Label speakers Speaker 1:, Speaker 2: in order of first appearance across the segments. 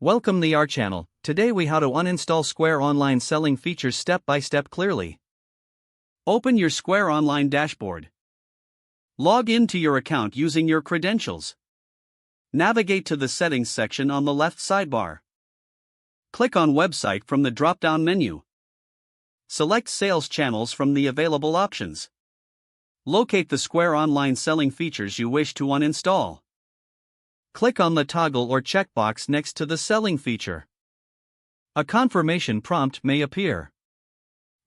Speaker 1: Welcome to our channel. Today we how to uninstall Square Online selling features step by step clearly. Open your Square Online dashboard. Log into your account using your credentials. Navigate to the settings section on the left sidebar. Click on website from the drop-down menu. Select sales channels from the available options. Locate the Square Online selling features you wish to uninstall. Click on the toggle or checkbox next to the selling feature. A confirmation prompt may appear.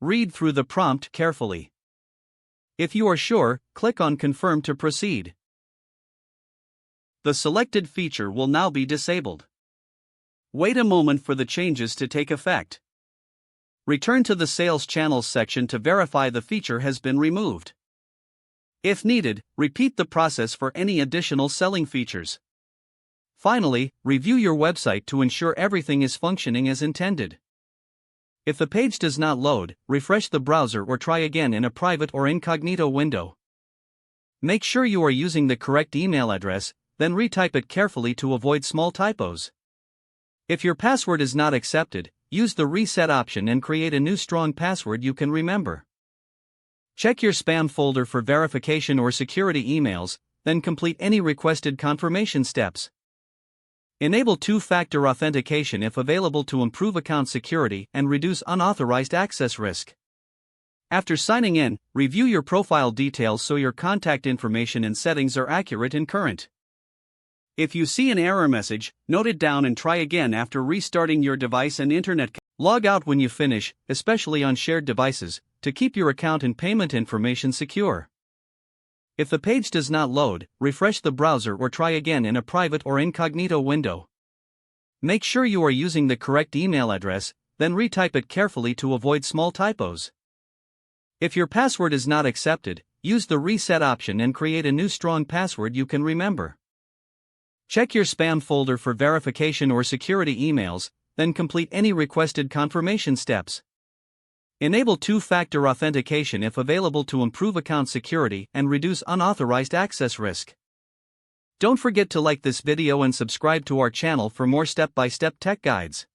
Speaker 1: Read through the prompt carefully. If you are sure, click on Confirm to proceed. The selected feature will now be disabled. Wait a moment for the changes to take effect. Return to the Sales Channels section to verify the feature has been removed. If needed, repeat the process for any additional selling features. Finally, review your website to ensure everything is functioning as intended. If the page does not load, refresh the browser or try again in a private or incognito window. Make sure you are using the correct email address, then retype it carefully to avoid small typos. If your password is not accepted, use the reset option and create a new strong password you can remember. Check your spam folder for verification or security emails, then complete any requested confirmation steps. Enable two-factor authentication if available to improve account security and reduce unauthorized access risk. After signing in, review your profile details so your contact information and settings are accurate and current. If you see an error message, note it down and try again after restarting your device and internet. Log out when you finish, especially on shared devices, to keep your account and payment information secure. If the page does not load, refresh the browser or try again in a private or incognito window. Make sure you are using the correct email address, then retype it carefully to avoid small typos. If your password is not accepted, use the reset option and create a new strong password you can remember. Check your spam folder for verification or security emails, then complete any requested confirmation steps. Enable two-factor authentication if available to improve account security and reduce unauthorized access risk. Don't forget to like this video and subscribe to our channel for more step-by-step tech guides.